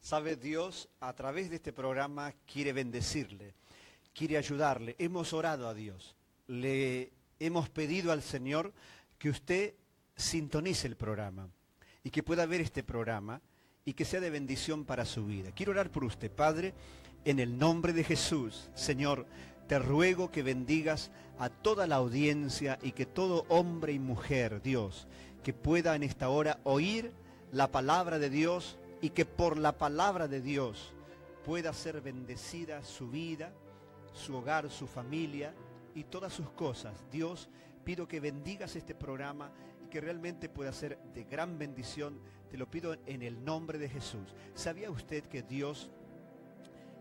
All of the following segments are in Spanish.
Sabe, Dios a través de este programa quiere bendecirle, quiere ayudarle. Hemos orado a Dios, le hemos pedido al Señor que usted sintonice el programa y que pueda ver este programa y que sea de bendición para su vida. Quiero orar por usted, Padre, en el nombre de Jesús. Señor, te ruego que bendigas a toda la audiencia y que todo hombre y mujer, Dios, que pueda en esta hora oír la palabra de Dios y que por la palabra de Dios pueda ser bendecida su vida, su hogar, su familia y todas sus cosas. Dios, pido que bendigas este programa y que realmente pueda ser de gran bendición. Te lo pido en el nombre de Jesús. ¿Sabía usted que Dios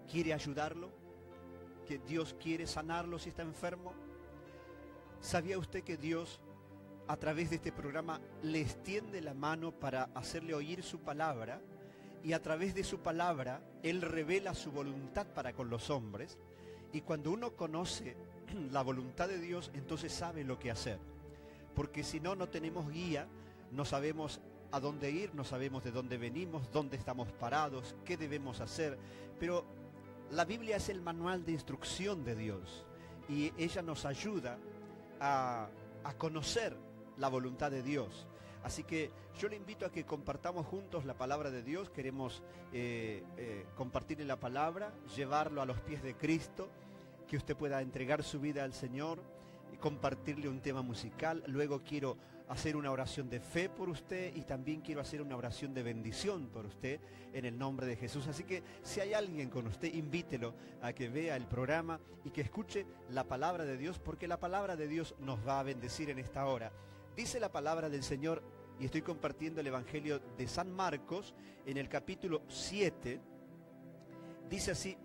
quiere ayudarlo? ¿Que Dios quiere sanarlo si está enfermo? ¿Sabía usted que Dios a través de este programa le extiende la mano para hacerle oír su palabra? Y a través de su palabra, Él revela su voluntad para con los hombres. Y cuando uno conoce la voluntad de Dios, entonces sabe lo que hacer. Porque si no, no tenemos guía, no sabemos a dónde ir, no sabemos de dónde venimos, dónde estamos parados, qué debemos hacer. Pero la Biblia es el manual de instrucción de Dios. Y ella nos ayuda a conocer la voluntad de Dios. Así que yo le invito a que compartamos juntos la palabra de Dios. Queremos compartirle la palabra, llevarlo a los pies de Cristo, que usted pueda entregar su vida al Señor y compartirle un tema musical. Luego quiero hacer una oración de fe por usted y también quiero hacer una oración de bendición por usted en el nombre de Jesús. Así que si hay alguien con usted, invítelo a que vea el programa y que escuche la palabra de Dios, porque la palabra de Dios nos va a bendecir en esta hora. Dice la palabra del Señor, y estoy compartiendo el Evangelio de San Marcos, en el capítulo 7, dice así,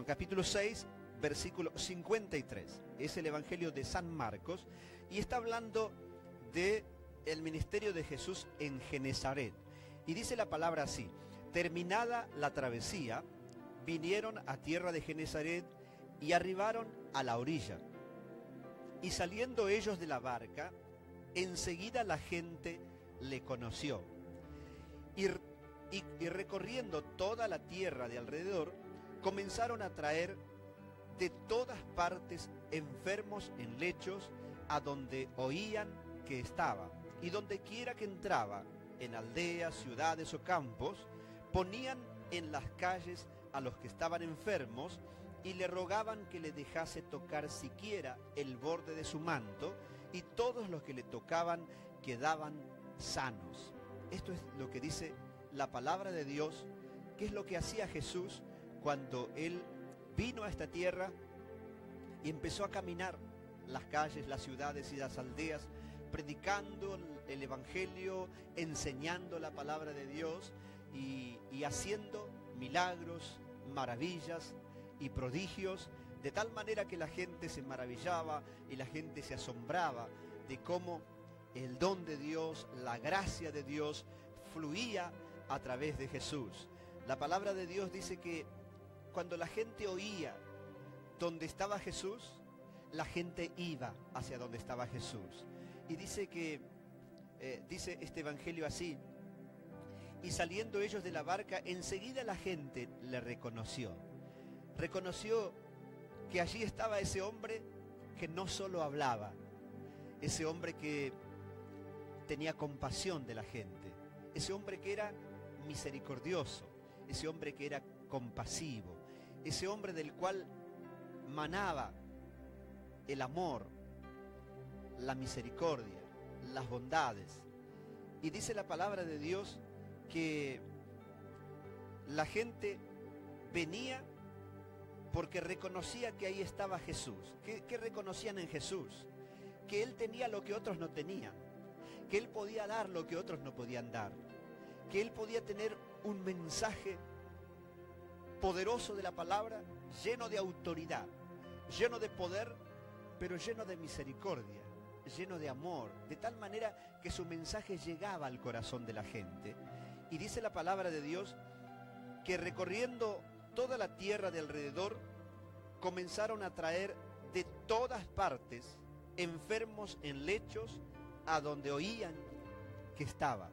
capítulo 6, versículo 53. Es el Evangelio de San Marcos, y está hablando de el ministerio de Jesús en Genezaret. Y dice la palabra así: terminada la travesía, vinieron a tierra de Genezaret y arribaron a la orilla. Y saliendo ellos de la barca, enseguida la gente le conoció. Y recorriendo toda la tierra de alrededor, comenzaron a traer de todas partes enfermos en lechos a donde oían que estaba. Y donde quiera que entraba, en aldeas, ciudades o campos, ponían en las calles a los que estaban enfermos y le rogaban que le dejase tocar siquiera el borde de su manto, y todos los que le tocaban quedaban sanos. Esto es lo que dice la palabra de Dios, que es lo que hacía Jesús cuando Él vino a esta tierra y empezó a caminar las calles, las ciudades y las aldeas, predicando el Evangelio, enseñando la palabra de Dios y haciendo milagros, maravillas y prodigios, de tal manera que la gente se maravillaba y la gente se asombraba de cómo el don de Dios, la gracia de Dios fluía a través de Jesús. La palabra de Dios dice que cuando la gente oía donde estaba Jesús, la gente iba hacia donde estaba Jesús. Y dice que, dice este evangelio así: y saliendo ellos de la barca, enseguida la gente le reconoció. Reconoció que allí estaba ese hombre que no solo hablaba, ese hombre que tenía compasión de la gente, ese hombre que era misericordioso, ese hombre que era compasivo, ese hombre del cual manaba el amor, la misericordia, las bondades. Y dice la palabra de Dios que la gente venía porque reconocía que ahí estaba Jesús. ¿Qué reconocían en Jesús? Que Él tenía lo que otros no tenían, que Él podía dar lo que otros no podían dar, que Él podía tener un mensaje poderoso de la palabra, lleno de autoridad, lleno de poder, pero lleno de misericordia, lleno de amor, de tal manera que su mensaje llegaba al corazón de la gente. Y dice la palabra de Dios que recorriendo toda la tierra de alrededor, comenzaron a traer de todas partes enfermos en lechos a donde oían que estaba.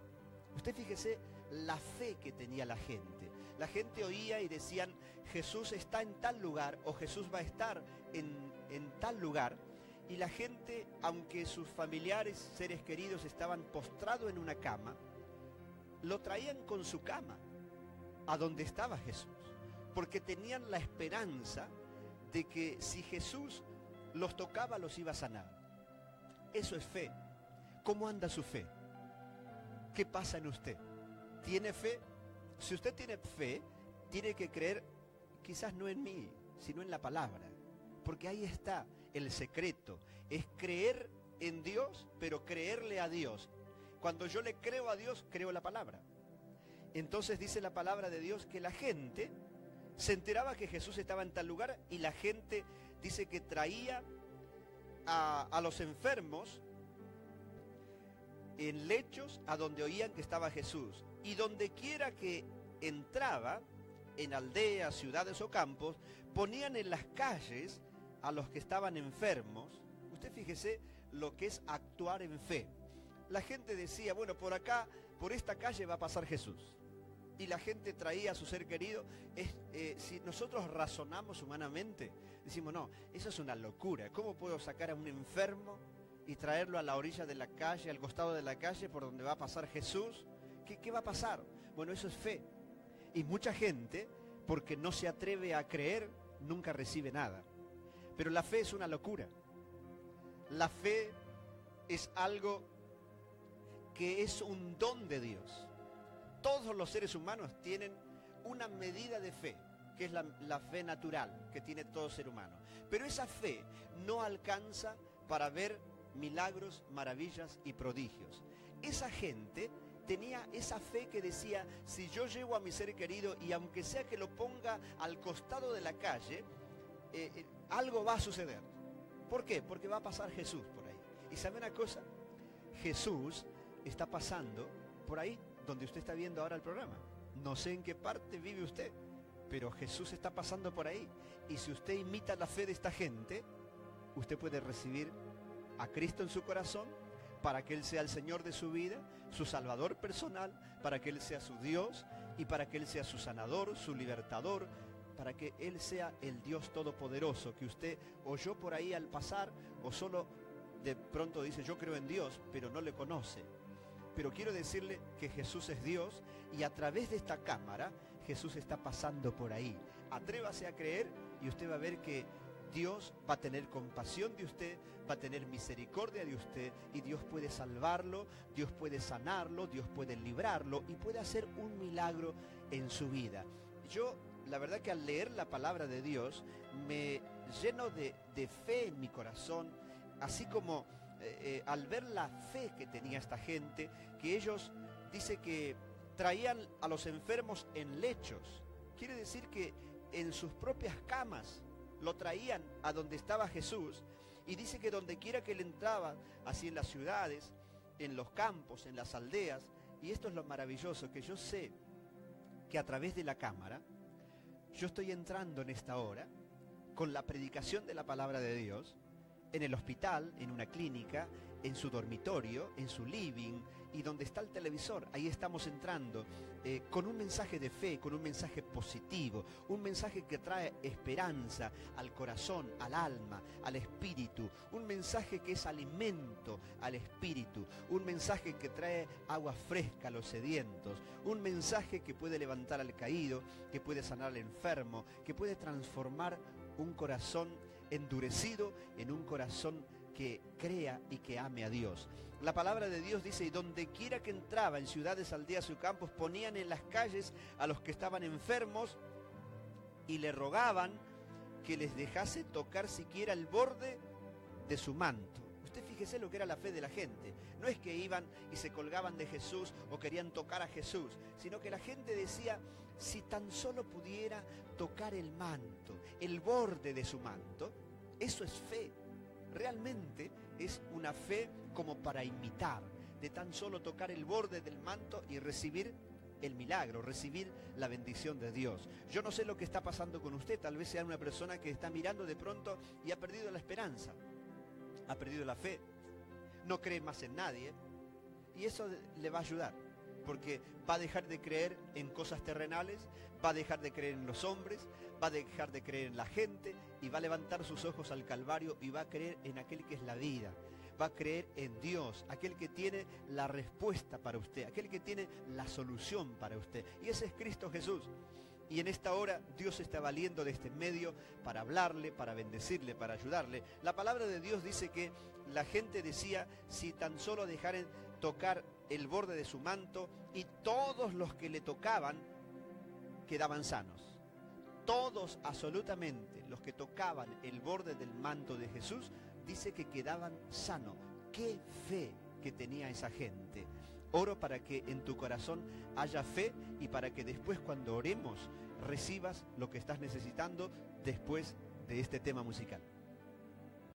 Usted fíjese la fe que tenía la gente. La gente oía y decían, Jesús está en tal lugar, o Jesús va a estar en tal lugar. Y la gente, aunque sus familiares, seres queridos, estaban postrados en una cama, lo traían con su cama a donde estaba Jesús, porque tenían la esperanza de que si Jesús los tocaba, los iba a sanar. Eso es fe. ¿Cómo anda su fe? ¿Qué pasa en usted? ¿Tiene fe? Si usted tiene fe, tiene que creer, quizás no en mí, sino en la palabra, porque ahí está el secreto. Es creer en Dios, pero creerle a Dios. Cuando yo le creo a Dios, creo la palabra. Entonces dice la palabra de Dios que la gente se enteraba que Jesús estaba en tal lugar, y la gente dice que traía a los enfermos en lechos a donde oían que estaba Jesús. Y donde quiera que entraba, en aldeas, ciudades o campos, ponían en las calles a los que estaban enfermos. Usted fíjese lo que es actuar en fe. La gente decía, bueno, por acá, por esta calle va a pasar Jesús. Y la gente traía a su ser querido. Si nosotros razonamos humanamente, decimos, no, eso es una locura. ¿Cómo puedo sacar a un enfermo y traerlo a la orilla de la calle, al costado de la calle, por donde va a pasar Jesús? ¿Qué va a pasar? Bueno, eso es fe. Y mucha gente, porque no se atreve a creer, nunca recibe nada. Pero la fe es una locura. La fe es algo que es un don de Dios. Todos los seres humanos tienen una medida de fe, que es la fe natural que tiene todo ser humano. Pero esa fe no alcanza para ver milagros, maravillas y prodigios. Esa gente tenía esa fe que decía, si yo llevo a mi ser querido y aunque sea que lo ponga al costado de la calle, algo va a suceder. ¿Por qué? Porque va a pasar Jesús por ahí. Y ¿sabe una cosa? Jesús está pasando por ahí donde usted está viendo ahora el programa. No sé en qué parte vive usted, pero Jesús está pasando por ahí. Y si usted imita la fe de esta gente, usted puede recibir a Cristo en su corazón, para que Él sea el Señor de su vida, su Salvador personal, para que Él sea su Dios y para que Él sea su sanador, su libertador, para que Él sea el Dios todopoderoso que usted oyó por ahí al pasar, o solo de pronto dice, yo creo en Dios, pero no le conoce. Pero quiero decirle que Jesús es Dios, y a través de esta cámara Jesús está pasando por ahí. Atrévase a creer y usted va a ver que Dios va a tener compasión de usted, va a tener misericordia de usted, y Dios puede salvarlo, Dios puede sanarlo, Dios puede librarlo y puede hacer un milagro en su vida. Yo, la verdad que al leer la palabra de Dios, me lleno de fe en mi corazón, así como al ver la fe que tenía esta gente, que ellos, dice que traían a los enfermos en lechos. Quiere decir que en sus propias camas lo traían a donde estaba Jesús, y dice que donde quiera que él entraba, así en las ciudades, en los campos, en las aldeas, y esto es lo maravilloso, que yo sé que a través de la cámara, yo estoy entrando en esta hora, con la predicación de la palabra de Dios, en el hospital, en una clínica, en su dormitorio, en su living, y donde está el televisor, ahí estamos entrando con un mensaje de fe, con un mensaje positivo, un mensaje que trae esperanza al corazón, al alma, al espíritu, un mensaje que es alimento al espíritu, un mensaje que trae agua fresca a los sedientos, un mensaje que puede levantar al caído, que puede sanar al enfermo, que puede transformar un corazón endurecido en un corazón que crea y que ame a Dios. La palabra de Dios dice, y donde quiera que entraba, en ciudades, aldeas y campos, ponían en las calles a los que estaban enfermos y le rogaban que les dejase tocar siquiera el borde de su manto. Usted fíjese lo que era la fe de la gente. No es que iban y se colgaban de Jesús o querían tocar a Jesús, sino que la gente decía, si tan solo pudiera tocar el manto, el borde de su manto. Eso es fe. Realmente es una fe como para imitar, de tan solo tocar el borde del manto y recibir el milagro, recibir la bendición de Dios. Yo no sé lo que está pasando con usted, tal vez sea una persona que está mirando de pronto y ha perdido la esperanza, ha perdido la fe, no cree más en nadie, y eso le va a ayudar. porque va a dejar de creer en cosas terrenales, va a dejar de creer en los hombres, va a dejar de creer en la gente y va a levantar sus ojos al Calvario y va a creer en aquel que es la vida. Va a creer en Dios, aquel que tiene la respuesta para usted, aquel que tiene la solución para usted. Y ese es Cristo Jesús. Y en esta hora Dios está valiendo de este medio para hablarle, para bendecirle, para ayudarle. La palabra de Dios dice que la gente decía, si tan solo dejaren tocar el borde de su manto, y todos los que le tocaban quedaban sanos. Todos, absolutamente, los que tocaban el borde del manto de Jesús, dice que quedaban sanos. ¡Qué fe que tenía esa gente! Oro para que en tu corazón haya fe y para que después, cuando oremos, recibas lo que estás necesitando después de este tema musical.